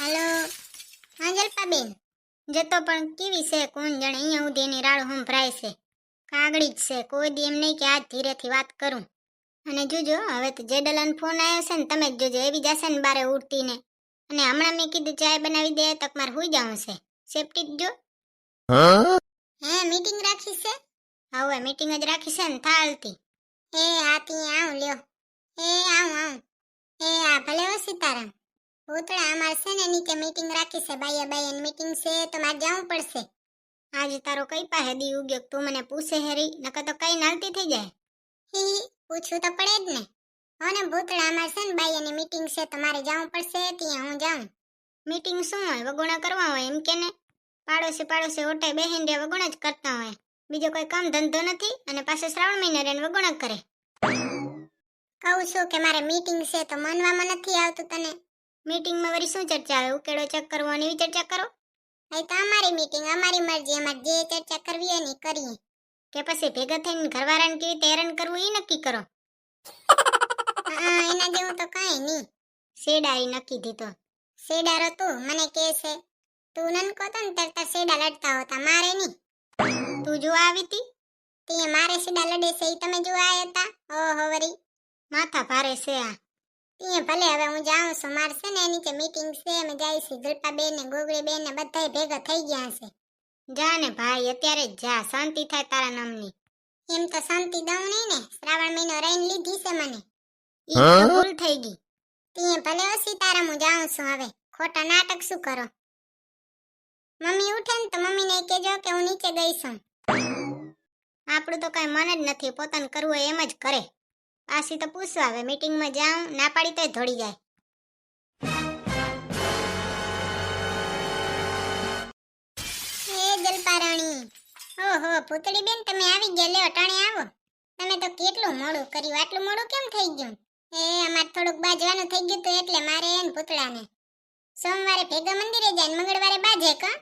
હાલો. હા જલ્પાબેન, જતો પણ કેવી છે કોણ જાણે, અહીંયા સુધી એની રાડ સંભળાય છે. કાગડી જ છે, કોઈ દી એમ નહીં કે આજ ધીરેથી વાત કરું. અને જોજો હવે તો જેડલાનો ફોન આવ્યો છે ને, તમે જ જોજો એવી જશે ને બારે ઉડતી ને. અને હમણાં મેં કીધું ચાય બનાવી દે તક મારે હુઈ જવું છે. સેફટી જ જો. હે મીટિંગ રાખી છે? હવે મીટિંગ જ રાખી છે ને થાળતી. એ હાથી આવું લ્યો. એ આવું. એ આ ભલે હો સીતારામ. ભૂતળા અમાર છે ને નીચે મીટિંગ રાખી છે, બાયા મીટિંગ છે તો મારે જવું પડશે. આજે તારો કઈ પાસે દી ઉગ્યો તું મને પૂછે હેરી, નકર તો કઈ નાલતી થઈ જાય. હી પૂછવું તો પડે જ ને. હોને ભૂતળા અમાર છે ને બાયાની મીટિંગ છે તો મારે જવું પડશે, ત્યાં હું જાઉં. મીટિંગ શું હોય, વગોણા કરવા હોય એમ કે ને. પાડોશી હોટે બેહીને વગોણા જ કરતા હોય, બીજો કોઈ કામ ધંધો નથી. અને પાછો શ્રાવણ મહિનો રેન વગોણા કરે. કહું છું કે મારે મીટિંગ છે તો માનવામાં નથી આવતું તને. મીટિંગમાં વળી શું ચર્ચા આવે, ઉકેડો ચેક કરવો એવી ચર્ચા કરો. અહીં તો અમારી મીટિંગ, અમારી મરજી, અમારે જે ચર્ચા કરવી હોય ને કરીએ. કે પછી ભેગા થઈને ઘરવાળાને કેવી રીતે હેરાન કરવું એ નક્કી કરો. એના જેવું તો કાંઈ નહીં. શેડા એ નક્કી દીધો. શેડારો તું મને કે છે, તું નનકો તો ને તાર શેડા લડતા હોતા, મારે નહીં. તું જો આવી તી તે મારે શેડા લડે છે એ તમે જો આયા હતા. ઓહો વરી માથા ભારે છે આ. તે ભલે હવે હું જાઉં છું, મારે છે ને નીચે મીટિંગ છે, અમે જાય છે જલપાબેન ને ગોગડીબેન ને બધાય ભેગા થઈ ગયા છે. જા ને ભાઈ અત્યારે જ જા, શાંતિ થાય તારા નામની. એમ તો શાંતિ દઉં નહીં ને, શ્રાવણ મહિનો રહીને લીધી છે મને. ઈ તો ભૂલ થઈ ગઈ. તે ભલે હો સીતારામ, હું જાઉં છું હવે, ખોટા નાટક શું કરો. મમ્મી ઉઠે ને તો મમ્મીને કહેજો કે હું નીચે ગઈ છું. આપણું તો કઈ મન જ નથી, પોતાને કરવું હોય એમ જ કરે. પાછી તો પૂછવા આવે મીટિંગમાં જાઉં, ના પાડી તોય ધોડી જાય. એ જલપારાણી, ઓહો પૂતળી બેન તમે આવી ગયા, લ્યો ટાણે આવો. તમે તો કેટલું મોડું કર્યું, આટલું મોડું કેમ થઈ ગયું? એ અમાર થોડુંક બાજવાનું થઈ ગયું તો એટલે મારે એને પૂતળાને સોમવારે ભેગા મંદિરે જાય, મંગળવારે બાજે કા.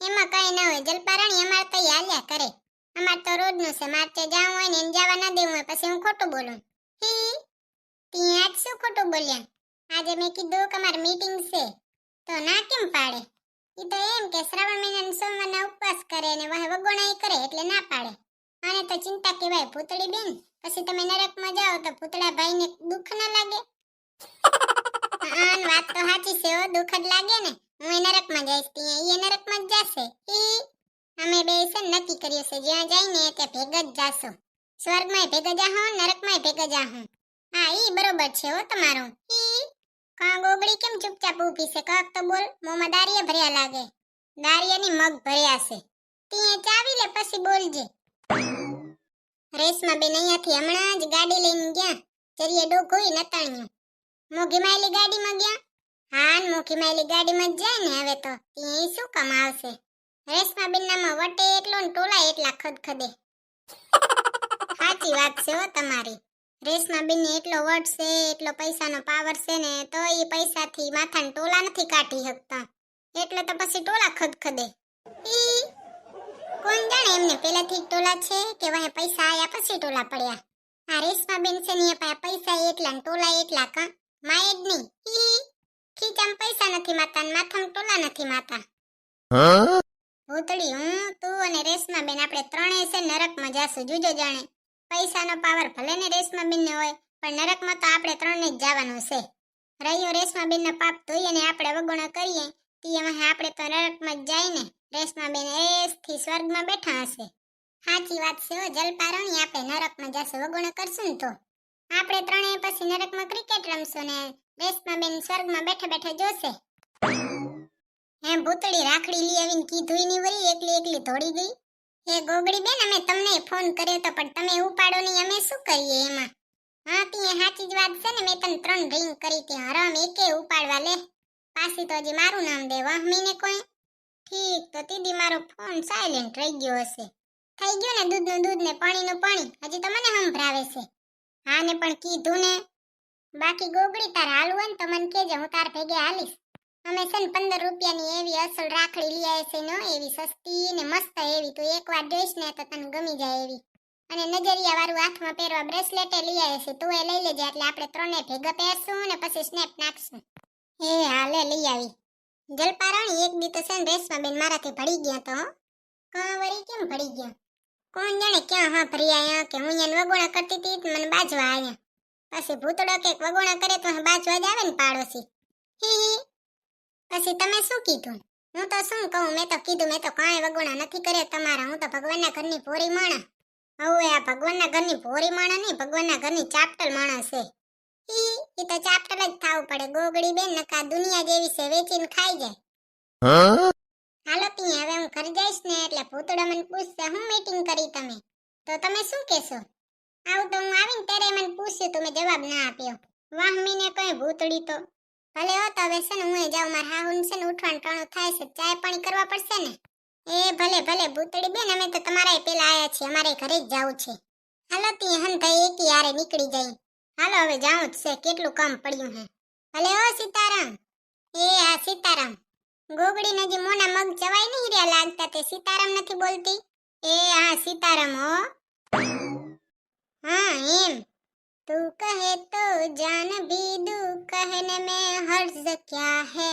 એમાં કઈ ના હોય જલપારાણી, અમાર તો હાલ્યા કરે. અમાર તો રોજનું છે, મારે તે જાવું હોય ને એને જવા ના દેવું હોય, પછી હું ખોટું બોલું. હી ત્યાં આજ શું ખોટું બોલ્યા? આજે મેં કીધું કે મારી મીટિંગ છે તો ના કેમ પાડે? ઈ તો એમ કે શ્રાવણ મહિનાના સોમવારના ઉપવાસ કરે ને વગોણાઈ કરે એટલે ના પાડે. આને તો ચિંતા કહેવાય ભૂતળી બેન. પછી તમે નરકમાં જાઓ તો ભૂતળા ભાઈને દુઃખ ના લાગે? વાત તો સાચી છે, દુઃખ જ લાગે ને. હું એ નરકમાં જઈશ, ત્યાં એ નરકમાં જ જશે. અમે બે છે નક્કી કર્યું છે, જ્યાં જઈને ત્યાં ભેગા જ જાશું. સ્વર્ગમાંય ભેગા જાહો, નરકમાંય ભેગા જાહો. હા ઈ બરોબર છે હો તમારું. કા ગોગડી કેમ ચૂપચાપ ઊભી છે? કાક તો બોલ, મોંમાં દારિયા ભર્યા લાગે. દારિયાની મગ ભર્યા છે. ત્યાં ચાવી લે પછી બોલજે. રેશમા બેન અહીંયાથી હમણાં જ ગાડી લઈને ગયા, જરીએ ડોકોઈ નતાણ્યું. મોઘી માયલી ગાડીમાં ગયા. હા મોઘી માયલી ગાડીમાં જ જાય ને હવે તો, ત્યાં શું કામ આવશે? રેશમા બેન નામાં વટે એટલો ને ટોલા એટલા ખદખદે. સાચી વાત છે હો તમારી. રેશમા બેન ને એટલો વટ છે, એટલો પૈસાનો પાવર છે ને, તો એ પૈસાથી માથાને ટોલા નથી કાઢી શકતા, એટલે તો પછી ટોલા ખદખદે. કોણ જાણે એમને પેલાથી ટોલા છે કે વાહે પૈસા આયા પછી ટોલા પડ્યા. આ રેશમા બેન છે ને પૈસા એટલા ને ટોલા એટલા કા માય જ નહીં. ખીચામાં પૈસા નથી માતા ને માથામાં ટોલા નથી માતા. ભૂતળી હું, તું અને રેશમા બેન આપણે ત્રણેય છે નરકમાં જાશું. જુજો જાણે પૈસાનો પાવર ભલે ને રેશમા બેન ને હોય, પણ નરકમાં તો આપણે ત્રણે જ જવાનું છે. રહ્યો રેશમા બેન ના પાપ ધોઈએ ને આપણે વગોણા કરીએ, તે આપણે તો નરકમાં જ જાય ને. રેશમા બેન એસથી સ્વર્ગમાં બેઠા હશે. સાચી વાત છે હો જલપારાણી, આપણે નરકમાં જશું, વગોણા કરશું ને તો. આપણે ત્રણેય પછી નરકમાં ક્રિકેટ રમશું ને રેશમા બેન સ્વર્ગમાં બેઠા બેઠા જોશે. હે ભૂતળી રાખડી લઈ આવીને કીધું ની વળી એકલી ધોડી ગઈ. હે ગોગડી બેન અમે તમને ફોન કર્યો તો પણ તમે ઉપાડો નહીં, અમે શું કરીએ એમાં? હા ત્યાં સાચી જ વાત છે ને, મેં તને 3 રિંગ કરી ત્યાં હરામ એકે ઉપાડવા લે. પાછી તો હજી મારું નામ દે વહમીને કોઈ. ઠીક તો દીદી મારો ફોન સાયલેન્ટ રહી ગયો હશે. થઈ ગયું ને દૂધનું દૂધ ને પાણીનું પાણી, હજી તો મને સંભળાવે છે. હા ને પણ કીધું ને. બાકી ગોગડી તાર હાલવું હોય ને તો મને કહેજે, હું તાર ભેગે હાલીશ. અમે છે ને 15 રૂપિયાની એવી અસલ રાખડી લઈ આવ્યા છે ને, એવી સસ્તી ને મસ્ત એવી. તું એકવાર જોઈશ ને તો તને ગમી જાય એવી. અને નજરિયા વાળું હાથમાં પહેરવા બ્રેસલેટ લઈ આવ્યા છે, તું એ લઈ લેજે એટલે આપણે ત્રણે ભેગા પહેરશું ને પછી સ્નેપ નાખશું. એ હાલે લઈ આવી. જલપારાણી એક દી તો છે ને રેસમાં બેન મારાથી ભળી ગયા તો હો. વળી કેમ ભળી ગયા? કોણ જાણે ક્યાં હા ભરી આયા કે હું એને વગોણા કરતી હતી તો મને બાજવા આયા. પછી ભૂતડો કે વગોણા કરે તો બાજવા જ આવે ને પાડોશી. હી હી. પછી તમે શું કીધું? હું તો શું કહું, મેં તો કીધું મેં તો કાંઈ વગોણા નથી કરે તમારા, હું તો ભગવાનના ઘરની ભોરી માણા. હવે આ ભગવાનના ઘરની ભોરી માણા નહીં, ભગવાનના ઘરની ચાપટલ માણસ છે. હી ઈ તો ચાપટલ જ થાવું પડે. ગોગડી બેન નકા દુનિયા જેવી છે, વેચીને ખાઈ જાય. હાલો તી હવે હું ઘર જઈશ ને એટલે ભૂતડા મને પૂછશે હું મીટિંગ કરી તમે, તો તમે શું કહેશો? આવું તો હું આવીને ત્યારે મને પૂછ્યું તો મેં જવાબ ના આપ્યો. વાહ મીને કઈ ભૂતડી તો. ભલે હો તો હવે છે ને હું જાઉં, મારા હાહુન છે ને ઉઠવાનું ટાણું થાય છે, ચાય પાણી કરવા પડશે ને. એ ભલે ભલે ભૂતડી બેન, અમે તો તમારાય પેલા આયા છીએ, અમારે ઘરે જ જાવું છે. હાલો તી હંધાઈ એકી હારે નીકળી જાય. હાલો હવે જાઉં જ છે, કેટલું કામ પડ્યું હે. ભલે હો સીતારામ. એ હા સીતારામ. ગોગડીને જે મોના મગ ચવાઈ નહીં રહ્યા લાગતા તે સીતારામ નથી બોલતી. એ હા સીતારામ હો. હા એમ. તું કહે તો જાન भी दूं कहने में हर्ज क्या है,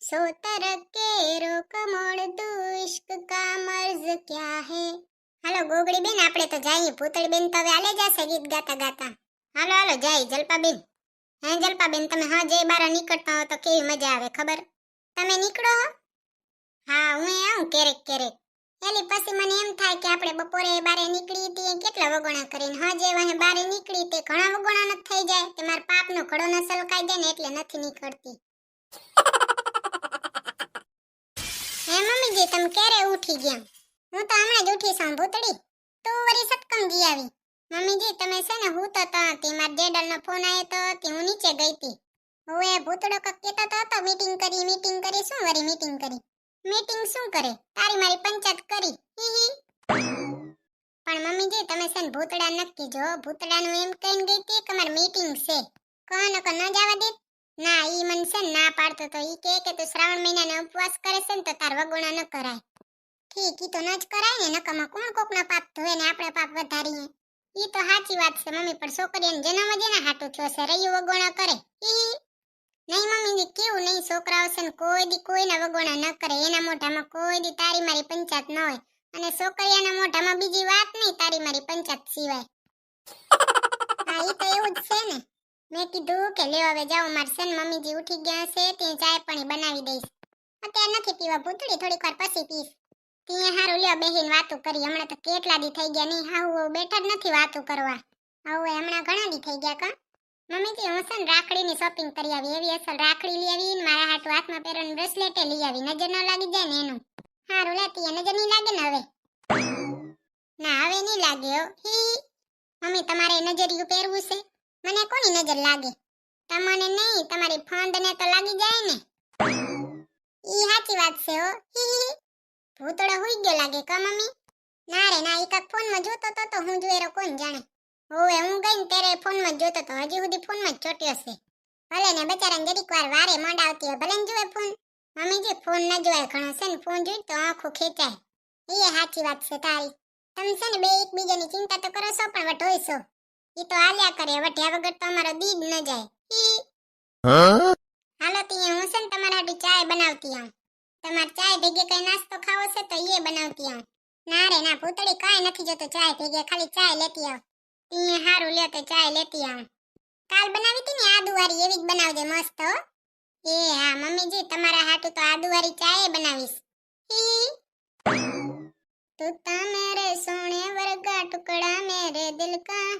सो तरके रोक मोड़ दूं इश्क का मर्ज क्या है. હાલો ગોગડી બેન આપણે તો જઈએ, ભૂતળી બેન તો હવે આલે જશે ગીત ગાતા ગાતા. હાલો હાલો જાય જલપા બેન. હે જલપા બેન તમે હા જે બાર નીકળતા હો તો કેવી મજા આવે ખબર? તમે નીકળો? હા હું આવું ક્યારેક ક્યારેક. એલી પછી મને એમ થાય કે આપણે બપોરે બારે નીકળી હતી કેટલા વગોણા કરીને, હા જે વાહે બારે નીકળી તે ઘણા વગોણા ન થઈ જાય તે મારા પાપનો ઘડો ન સલકાઈ જાય ને એટલે નથી નીકળતી. હે મમ્મીજી તમે ક્યારે ઉઠી ગયા? હું તો હમણાં જ ઉઠી છું ભૂતડી. તું વરી સટકમ જી આવી? મમ્મીજી તમે છે ને હું તો તે મારા જેડલનો ફોન આવ્યો તો તે હું નીચે ગઈ હતી. હવે ભૂતડો કક કહેતો તો મીટિંગ કરી શું વરી મીટિંગ કરી? મીટિંગ શું કરે? તારી મારી પંચાયત કરી. હી હી. પણ મમ્મીજી તમે છે ને ભૂતડા નક્કી જો, ભૂતડાનું એમ કહીને ગઈ હતી કે મારી મીટિંગ છે. કહો ન જવા દે. ના ઈ મન છે ને ના પાડતો તો ઈ કે તું શ્રાવણ મહિનાનો ઉપવાસ કરે છે ને તો તાર વગોણા ન કરાય. ઠીક ઈ તો ન જ કરાય ને, નકામાં કોણ કોકના પાપ ધોવે ને આપણે પાપ વધારીએ. ઈ તો સાચી વાત છે મમ્મી, પણ છોકરીઓને જન્મ જ એના હાટું થયો છે, રૈયું વગોણા કરે. હી. નહીં મમ્મીજી કેવું નહીં, છોકરાઓ છે ને કોઈ દી કોઈના વગોણા ન કરે, એના મોઢામાં કોઈ દી તારી મારી પંચાયત ન હોય, અને છોકરીઓના મોઢામાં બીજી વાત નહીં તારી મારી પંચાયત સિવાય. હા ઈ તો એવું જ છે ને. મેં કીધું કે લ્યો હવે જાઓ, માર છે ને મમ્મીજી ઉઠી ગયા છે તે ચાય પાણી બનાવી દઈશ. અત્યારે નથી પીવા ભૂતળી, થોડીક વાર પછી પીશ. ત્યાં હારું લ્યો બેહીન વાતું કરી, હમણાં તો કેટલા દી થઈ ગયા નહીં હાવ બેઠા જ નથી વાતું કરવા. હવે હમણાં ઘણા દી થઈ ગયા કા. મમ્મીજી હું છે ને રાખડીની શોપિંગ કરી આવી, એવી અસલ રાખડી લઈ આવી ને મારા હાટુ હાથમાં પહેરવાનું બ્રેસલેટ લઈ આવી, નજર ન લાગી જાય ને એનું. હારું લેતી નજર નહીં લાગે ને હવે? ના હવે નહીં લાગે હો. હી. મમ્મી તમારે નજરિયું પહેરવું છે? મને કોની નજર લાગે? તમને નહીં, તમારી ફંડને તો લાગી જાય ને. ઈ સાચી વાત છે હો. હી. ભૂતળો હુઈ ગયો લાગે કા મમ્મી? ના રે ના, ઈ કાક ફોનમાં જોતો તો હું જોયેરો કોણ જાણે. ઓએ હું ગઈ ને ત્યારે ફોનમાં જ જોતો તો, હજી સુધી ફોનમાં જ ચોટ્યો છે. ભલે ને બચારાને જરીક વાર વારે મંડાવતી હોય, ભલે ને જોવે ફોન. મમ્મીજી ફોન ન જોવાય ઘણો છે ને, ફોન જોઈ તો આંખો ખેંચાય. એ સાચી વાત છે તારી. તમે છે ને બે એકબીજાની ચિંતા તો કરો છો પણ વઢોય છો. ઈ તો હાલ્યા કરે, વઢ્યા વગર તો અમારો દી જ ન જાય. હી. હાલો તી હું છે ને તમારા હાટુ ચાય બનાવતી આવું. તમારે ચાય ભેગે કઈ નાસ્તો ખાવો છે તો એ બનાવતી આવું. ના રે ના ભૂતળી કાંઈ નથી જોતો ચાય ભેગે, ખાલી ચાય લેતી આવ. ઈ હારું લ્યો તો ચાય લેતી આવું. કાલ બનાવી હતી ને આદુવારી એવી જ બનાવજે મસ્ત હો. એ હા મમ્મીજી તમારા હાટુ તો આદુવારી ચાય બનાવીશ. હી. તું તા મેરે સોને વર્ગા ટુકડા મેરે દિલ કા,